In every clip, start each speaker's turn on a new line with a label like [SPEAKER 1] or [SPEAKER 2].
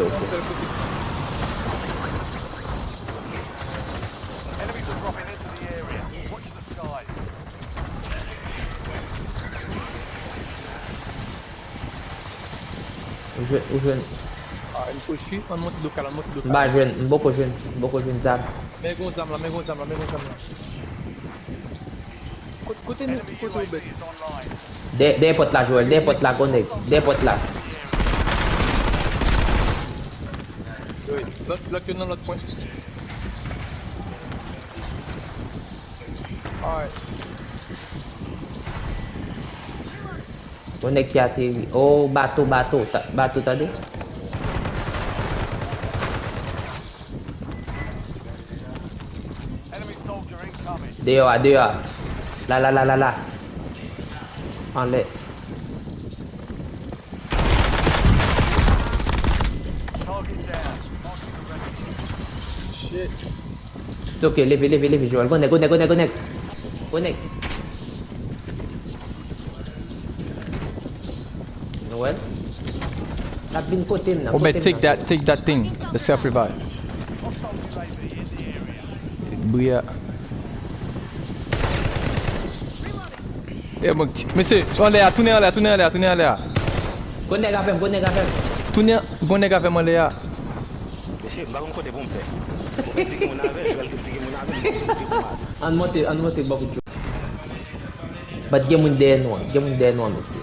[SPEAKER 1] ok.
[SPEAKER 2] Enemies are dropping into the area. Watch the skies.
[SPEAKER 1] Ou jwen.
[SPEAKER 3] Ah, il faut suivre, on monte local, on monte local.
[SPEAKER 1] Mba jwen, mboko jwen zam.
[SPEAKER 3] Mais gon zam là, mais gon zam là, mais gon zam là. Côté nous,
[SPEAKER 2] Enemy
[SPEAKER 3] côté
[SPEAKER 2] UAV
[SPEAKER 3] Obed.
[SPEAKER 2] is online.
[SPEAKER 1] De pot la Joel, de pot la konek. De pot la.
[SPEAKER 3] Oui, bloque dans l'autre point. Alright.
[SPEAKER 1] Konek ki ateri. Oh, bateau tade.
[SPEAKER 2] Enemy soldier incoming.
[SPEAKER 1] Deyo a. La. An le.
[SPEAKER 2] Target down. Marking the rest.
[SPEAKER 3] Shit.
[SPEAKER 1] It's okay, leve Joel. Konek. Noel? Nak bin kote m nan.
[SPEAKER 4] Obed, take that thing, the self-revive.
[SPEAKER 2] Hostile UAV in the area.
[SPEAKER 4] Bouya. Eh, monsieur, on l'a, tournez en l'air.
[SPEAKER 1] Konek a fem.
[SPEAKER 4] Tournez, bon nègre avec moi, Léa.
[SPEAKER 5] Monsieur, par contre, côté bon me fait. Faut pas dire que mon avec, je vais le dire que mon avec.
[SPEAKER 1] An monte bako jo. But gen moun den wan mesi.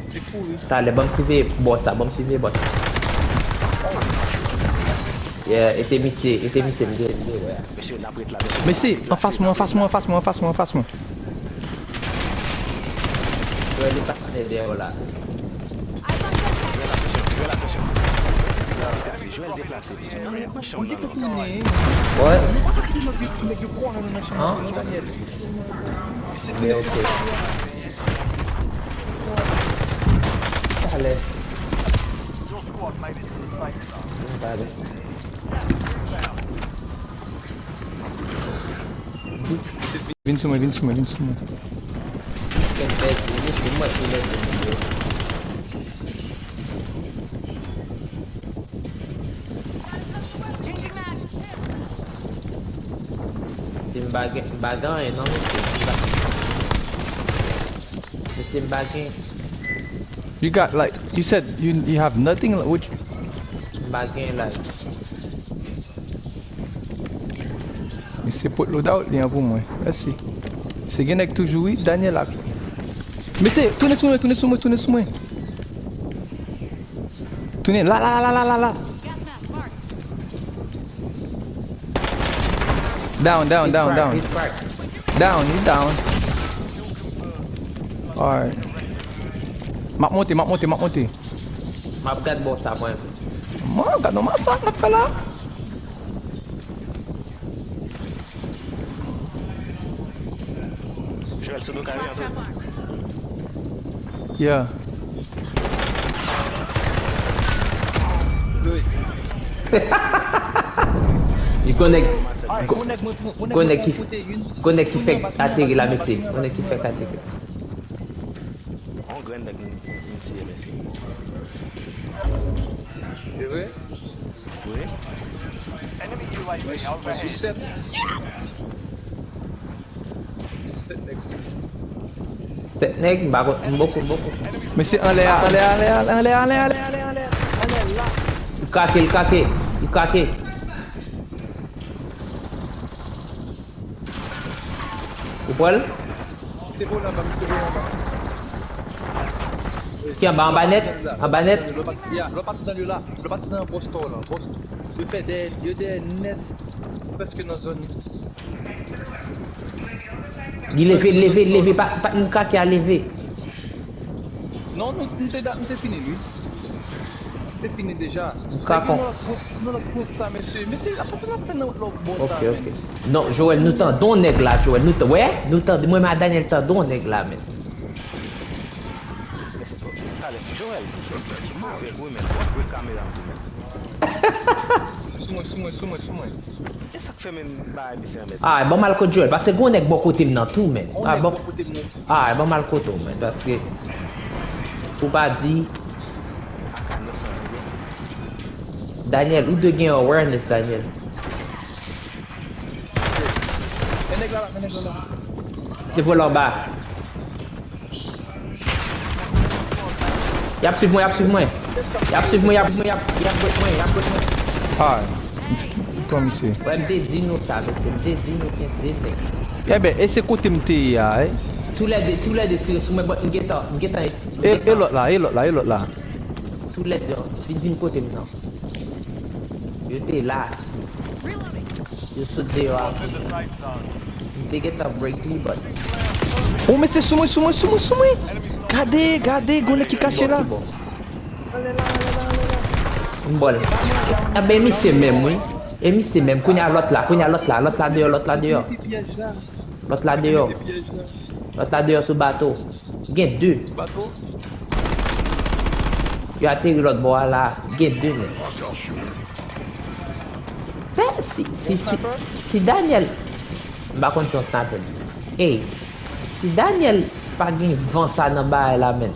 [SPEAKER 3] C'est cool, oui.
[SPEAKER 1] Tale, bam sive boss. Yeah, ete mise mde wè.
[SPEAKER 5] Monsieur, n'a pas été là.
[SPEAKER 4] Mais si, en face moi.
[SPEAKER 1] Joel li pa ane de yo la.
[SPEAKER 5] Je vais la pression. Je vais le déplacer.
[SPEAKER 3] On dit que tout est.
[SPEAKER 1] Ouais.
[SPEAKER 3] Mais je crois dans le national.
[SPEAKER 1] Hein?
[SPEAKER 3] Daniel. C'est tout.
[SPEAKER 1] Mais ok. Tale.
[SPEAKER 2] Your squad made it to the safe zone.
[SPEAKER 1] Tale.
[SPEAKER 4] Vin sur moi.
[SPEAKER 6] Changing max.
[SPEAKER 1] Bagan e nan bagan.
[SPEAKER 4] You got like, you said you have nothing, which,
[SPEAKER 1] Bagan like.
[SPEAKER 4] c'est pour loadout, il y a pour moi. Merci. C'est gagné avec toujours, oui, Daniel là. Mais c'est, tournez sur moi. Tournez, là.
[SPEAKER 6] Gas mask marked.
[SPEAKER 4] Down.
[SPEAKER 1] He's cracked.
[SPEAKER 4] He's down. Alright. Map monter.
[SPEAKER 1] Map gad boss a mwen.
[SPEAKER 4] Moi, regarde, non, ça, on fait là.
[SPEAKER 5] Je vais le solo carré
[SPEAKER 6] Last trap
[SPEAKER 5] bientôt.
[SPEAKER 6] mark.
[SPEAKER 4] Yeah.
[SPEAKER 3] Oui.
[SPEAKER 1] Yi konek.
[SPEAKER 3] Ah,
[SPEAKER 1] Konek ki fek ateri la mesi.
[SPEAKER 5] On graine avec une tire, merci.
[SPEAKER 3] C'est vrai?
[SPEAKER 5] Oui.
[SPEAKER 2] Enemy UAV
[SPEAKER 3] Je suis
[SPEAKER 2] overhead.
[SPEAKER 3] 7. 7 mec.
[SPEAKER 1] Set neg mboko.
[SPEAKER 4] Mais c'est en l'air.
[SPEAKER 1] Yu kake. Ou pwel?
[SPEAKER 3] C'est bon là-bas,
[SPEAKER 1] Ki an ba an banet?
[SPEAKER 3] Le partisan là, le partisan Boston là, Boston. Il fait des net presque dans la zone.
[SPEAKER 1] Gi leve, pa yu kake a leve.
[SPEAKER 3] Non, nous t'es fini lui. C'est fini déjà.
[SPEAKER 1] Kakon.
[SPEAKER 3] Nous la coupe ça, monsieur. Monsieur, après ça, on fait notre bon ça.
[SPEAKER 1] Ok. Non, Joel, nou tan don neg la, Joel. Nou tan, mwen ma Daniel tan don neg la men.
[SPEAKER 5] Allez, Joël, tu m'as avec vous, mais what we caméra,
[SPEAKER 3] Sous moi.
[SPEAKER 5] E sak fe men ba misye met?
[SPEAKER 1] Ah, bon mal kote Joel, parce que gon nèg bon côté nan tout men.
[SPEAKER 3] On
[SPEAKER 1] Ah
[SPEAKER 3] est
[SPEAKER 1] bon.
[SPEAKER 3] bon côté de nous.
[SPEAKER 1] Ah, bon mal kote men parce que pour pas dire
[SPEAKER 5] Aka 900 men.
[SPEAKER 1] Daniel ou de gen awareness Daniel.
[SPEAKER 3] Un nègre là.
[SPEAKER 1] C'est vol en bas. Y'a suivi moi.
[SPEAKER 4] Ah, toi, monsieur.
[SPEAKER 1] Ouais, m'te dit nous ça, mais c'est m'te dit nous qu'est-ce que
[SPEAKER 4] Eh ben, et c'est côté m'te ya, eh?
[SPEAKER 1] tous les deux tirs sur moi, m'geta ici.
[SPEAKER 4] Et l'autre là.
[SPEAKER 1] Tous les deux, vin côté maintenant. Yo t'es là,
[SPEAKER 6] Reloading.
[SPEAKER 1] yo saute dehors.
[SPEAKER 2] To the safe zone.
[SPEAKER 1] M'te get a break li, but
[SPEAKER 4] Oh, mais c'est sous moi. Gardez, gon qui caché là.
[SPEAKER 1] bon. Bon. Ah ben, mi c'est même, oui. Et mi c'est même, kounya l'autre là dehors.
[SPEAKER 3] Des pièges là.
[SPEAKER 1] L'autre là dehors.
[SPEAKER 3] Des pièges là.
[SPEAKER 1] L'autre là dehors sur bateau. Gen deux.
[SPEAKER 3] Bateau.
[SPEAKER 1] Yo atterri l'autre bois là. Gen deux, mais. Si Daniel. Par contre, son sniper. Hey, si Daniel pas gen vent ça dans bas là, men.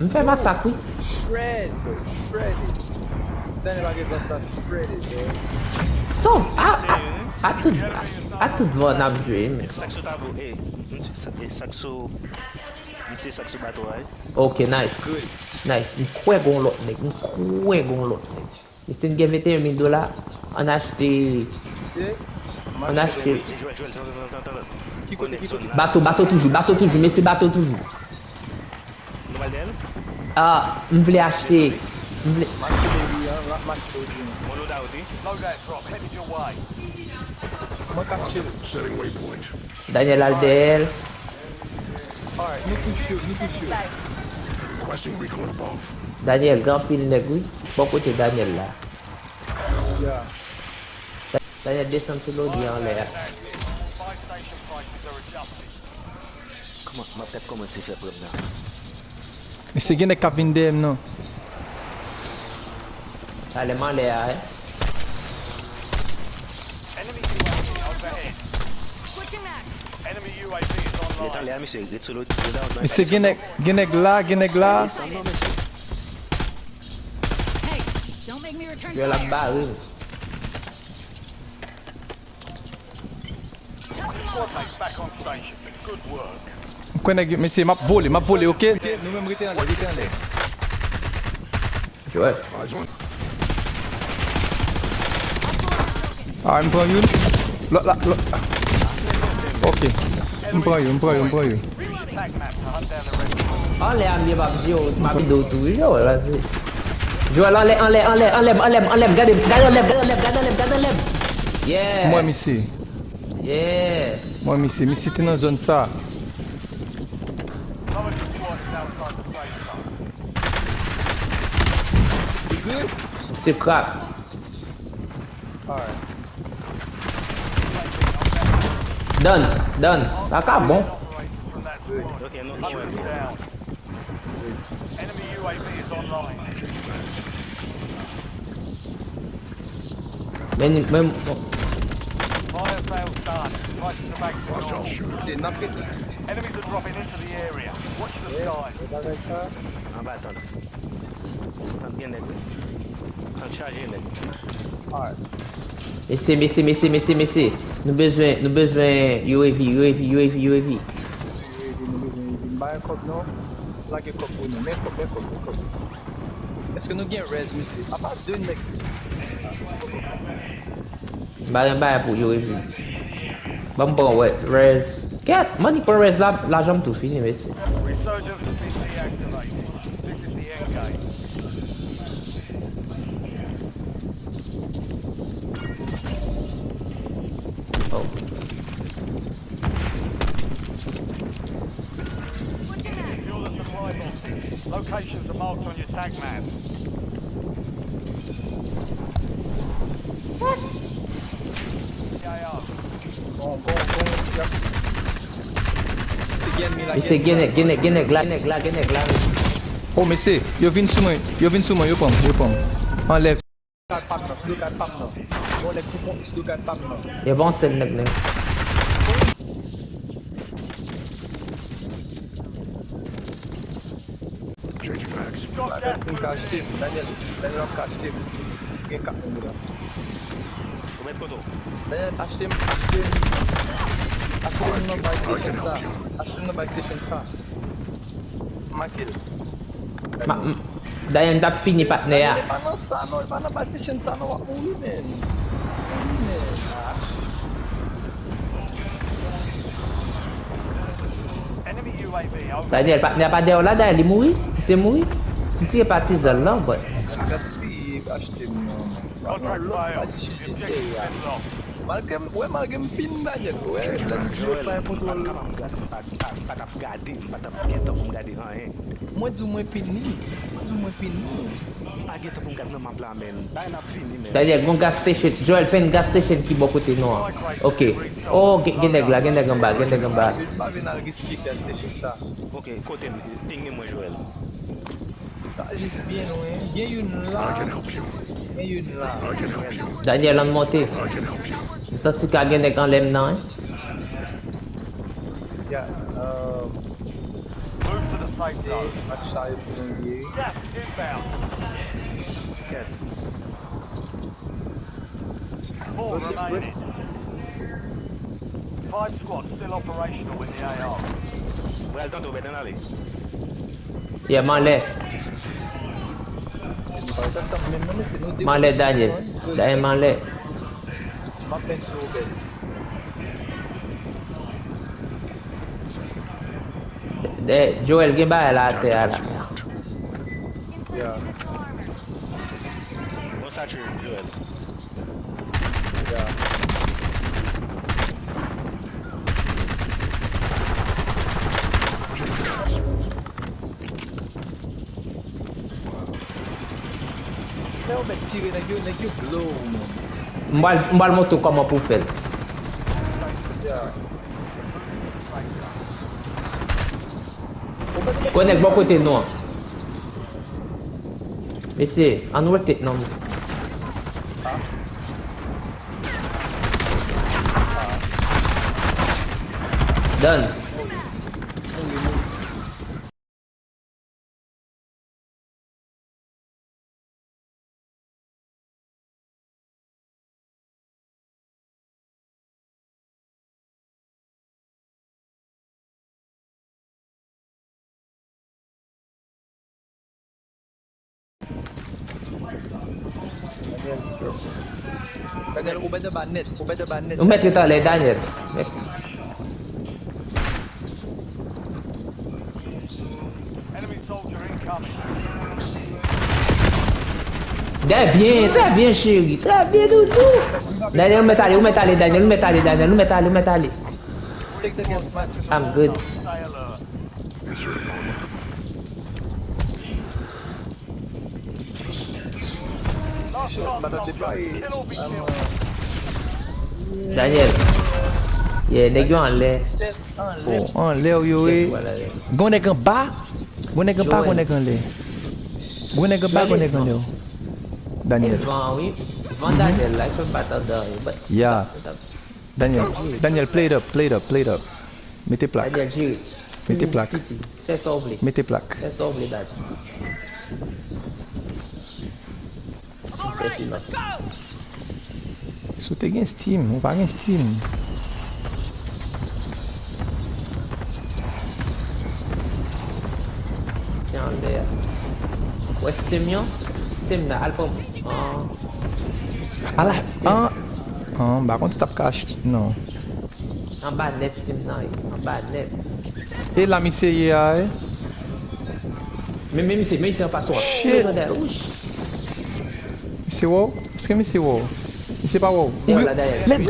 [SPEAKER 1] M'fait massacre, oui.
[SPEAKER 3] Shredded. Daniel a get that shredded, bro.
[SPEAKER 1] Sauf, à tout vent n'a joué, mais.
[SPEAKER 5] Sak sou tabou, sak sou bato ay.
[SPEAKER 1] Ok, nice.
[SPEAKER 3] Good.
[SPEAKER 1] Nice. M'kwe gon l'autre, mec. Et c'est une gain $21,000. On a acheté.
[SPEAKER 3] Ok.
[SPEAKER 1] On a acheté.
[SPEAKER 5] Joel, attends.
[SPEAKER 3] Qui côté?
[SPEAKER 1] Bateau toujours, mais c'est bateau toujours.
[SPEAKER 5] Nouvel del?
[SPEAKER 1] Ah, m'vle acheter. M'vle.
[SPEAKER 5] Mon loadout di?
[SPEAKER 2] Loadout drop headed your way.
[SPEAKER 1] Daniel Aldel.
[SPEAKER 3] Alright, nous touchons.
[SPEAKER 1] Daniel, grand pile nèg, oui. Bon côté Daniel là.
[SPEAKER 3] Yeah.
[SPEAKER 1] Daniel descend sur l'eau en l'air.
[SPEAKER 2] Buy station prices are adjusted.
[SPEAKER 5] Ma pet koman se fe prem nan?
[SPEAKER 4] Mais c'est gen cap vindem non.
[SPEAKER 1] Allez, en l'air, hein.
[SPEAKER 2] Enemy UAV overhead.
[SPEAKER 6] Switching max.
[SPEAKER 2] Enemy UAV is
[SPEAKER 5] Etan
[SPEAKER 2] online.
[SPEAKER 5] le a misye, let sou loadout nan.
[SPEAKER 4] Mais c'est gen là.
[SPEAKER 5] San non misye.
[SPEAKER 6] Hey, don't make me return
[SPEAKER 1] Je la
[SPEAKER 6] fire.
[SPEAKER 1] barre.
[SPEAKER 2] Squad mates back on station. Good work.
[SPEAKER 4] Connais mais c'est m'a volé, OK?
[SPEAKER 3] Ok, nous-mêmes rester en l'air.
[SPEAKER 1] Ouais.
[SPEAKER 4] Ah, m'prend une. Là. OK. M'prend une.
[SPEAKER 2] Tag map to hunt down the rest.
[SPEAKER 1] En l'air, m'y va vidéo, ma vidéo tout. Joël, là, c'est. Joël, en l'air. Gardez, enlève. Yeah.
[SPEAKER 4] Moi, monsieur.
[SPEAKER 1] Yeah.
[SPEAKER 4] Monsieur, t'es dans zone ça.
[SPEAKER 2] Some of the squad is outside the safe zone.
[SPEAKER 1] C'est crack.
[SPEAKER 3] Alright.
[SPEAKER 1] Done. D'accord, bon.
[SPEAKER 2] Operators from that squad.
[SPEAKER 5] Ok, non,
[SPEAKER 2] Hunt
[SPEAKER 5] UAV.
[SPEAKER 2] them down. Enemy UAV is online.
[SPEAKER 1] Même.
[SPEAKER 2] Fire sales done. Prices are back to normal.
[SPEAKER 3] C'est n'importe quoi.
[SPEAKER 2] Enemies are dropping into the area. Watch the sky.
[SPEAKER 5] An ba atan. An gen nek. An charge nek.
[SPEAKER 3] Alright.
[SPEAKER 1] Messieurs. Nous besoin UAV.
[SPEAKER 3] Buy a cup now. Like a cup pour nous. Make cup. Est-ce que nous gagnons res, monsieur? À part deux mecs.
[SPEAKER 1] Bah pour UAV. Bon, ouais, res. Money pour res là, l'argent tout fini, mais c'est.
[SPEAKER 2] Resurgence has been deactivated. This is the end game.
[SPEAKER 1] Oh.
[SPEAKER 6] Switching max.
[SPEAKER 2] Secure the supply boxes. Locations are marked on your tag map. AR.
[SPEAKER 3] Bon.
[SPEAKER 1] C'est Genek là.
[SPEAKER 4] Oh, monsieur, yo vin sous moi, yo prends. Enlève
[SPEAKER 3] card pack non, sous le card pack non. Bon, les coupons sous le card pack non.
[SPEAKER 1] Ya bon sel nek nek.
[SPEAKER 3] Daniel pun cash team, Daniel cash team. Gen kap moun la.
[SPEAKER 5] Ou met koto.
[SPEAKER 3] Daniel cash team non by station sa. Ashtem non by station sa. Makil.
[SPEAKER 1] Dayan tap fini partner ya.
[SPEAKER 3] Daniel pa nan sa non, pa nan by station sa non wak moun men.
[SPEAKER 2] Enemy UAV over.
[SPEAKER 1] Daniel partner pa de la Daniel, il mouri. C'est mouri. Il tire parti zel là, but.
[SPEAKER 3] Gaspille cash team non.
[SPEAKER 2] Contract
[SPEAKER 3] L'autre
[SPEAKER 2] failed.
[SPEAKER 3] by station
[SPEAKER 2] The
[SPEAKER 3] sa.
[SPEAKER 2] objective's been lost.
[SPEAKER 3] Malgré pin Daniel, ouais.
[SPEAKER 5] Joel, patap gade, patap gete pou gade an hen.
[SPEAKER 3] Mwen di mwen pin ni.
[SPEAKER 5] Pa gete pou gade nan map la men. Bay la fini men.
[SPEAKER 1] Daniel, gon gas station. Joel pen gas station ki bo kote nou. Ok. Oh, gen neg la, gen neg an ba.
[SPEAKER 3] Ba ven al riskik la station sa.
[SPEAKER 5] Ok, kote mi, pinge mwen Joel.
[SPEAKER 3] Sa jis bien nou en. Gen yon la.
[SPEAKER 1] Daniel an monte. Sorti ka gen neg an lem nan.
[SPEAKER 3] Ya,
[SPEAKER 2] Move to the safe zone.
[SPEAKER 3] mat chaye pou nou ye.
[SPEAKER 2] Gas inbound.
[SPEAKER 5] Yes.
[SPEAKER 2] 4 remaining. 5 squads still operational with the AR.
[SPEAKER 5] Well, tanto bedan ale.
[SPEAKER 1] Ya man le.
[SPEAKER 3] Se nou pa sa men men se nou
[SPEAKER 1] Man le Daniel. Daniel man le.
[SPEAKER 3] Ma pen sou ben.
[SPEAKER 1] Joel gen ba la te ala.
[SPEAKER 3] Ya,
[SPEAKER 5] Bon sature Joel.
[SPEAKER 3] ya. Se ou bet tire neg yo blow man.
[SPEAKER 1] Mbal moto koman pou fel.
[SPEAKER 3] Ya.
[SPEAKER 1] Konek bon kote nou. Mese, an rotate nan. Done.
[SPEAKER 3] Daniel, ou bet de ban net.
[SPEAKER 1] Ou met etan le Daniel.
[SPEAKER 2] Enemy soldier incoming.
[SPEAKER 1] Très bien chéri. Très bien doudou. Daniel, ou met ale Daniel.
[SPEAKER 3] Take the gas match.
[SPEAKER 1] I'm good.
[SPEAKER 2] Stay alert. Last shot,
[SPEAKER 3] Madame
[SPEAKER 2] soldier.
[SPEAKER 3] Deploy.
[SPEAKER 2] Kill or be killed.
[SPEAKER 1] Daniel. Yeah, neg yo an le.
[SPEAKER 4] Oh, an le ou yo e. Gon neg an ba? Gon neg an ba, gon neg an le. Gon neg an ba, gon neg an le ou. Daniel.
[SPEAKER 1] Van, oui. Van Daniel la, il pas t'attendre.
[SPEAKER 4] Yeah. Daniel, play it up. Mettez plaque.
[SPEAKER 1] Daniel, j'ai.
[SPEAKER 4] Mettez plaque.
[SPEAKER 1] Fais ça oublier.
[SPEAKER 4] Mettez plaque.
[SPEAKER 1] Fais ça oublier, das. Fais silence.
[SPEAKER 4] Sou te gen Steam, ou pa gen Steam.
[SPEAKER 1] Tiens, en l'air. Ouais, Steam, yon. Steam na, album.
[SPEAKER 4] Ala, ba kon tap cash, non.
[SPEAKER 1] En bas net, Steam na, en bas net.
[SPEAKER 4] E la mi se ye a e.
[SPEAKER 1] Mais c'est en façon.
[SPEAKER 4] Shit. Mi se wow? Eske mi se wow? Mi se pa wow?
[SPEAKER 1] Yo, la derrière.
[SPEAKER 4] Let's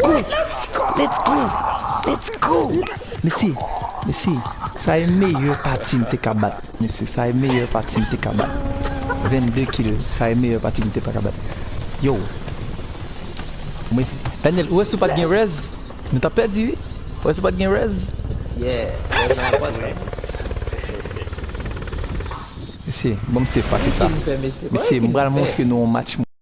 [SPEAKER 4] go! Mesi, sa e meyye pati mte kabat. Mesi, sa e meyye pati mte kabat. 22 kill, sa e meyye pati mte kabat. Yo. Mesi, Daniel, ou e sou pat gen rez? Nou ta perdi? Ou e sou pat gen rez?
[SPEAKER 1] Yeah.
[SPEAKER 4] Mesi, bon mse pati sa. Mesi, mbral montre nou match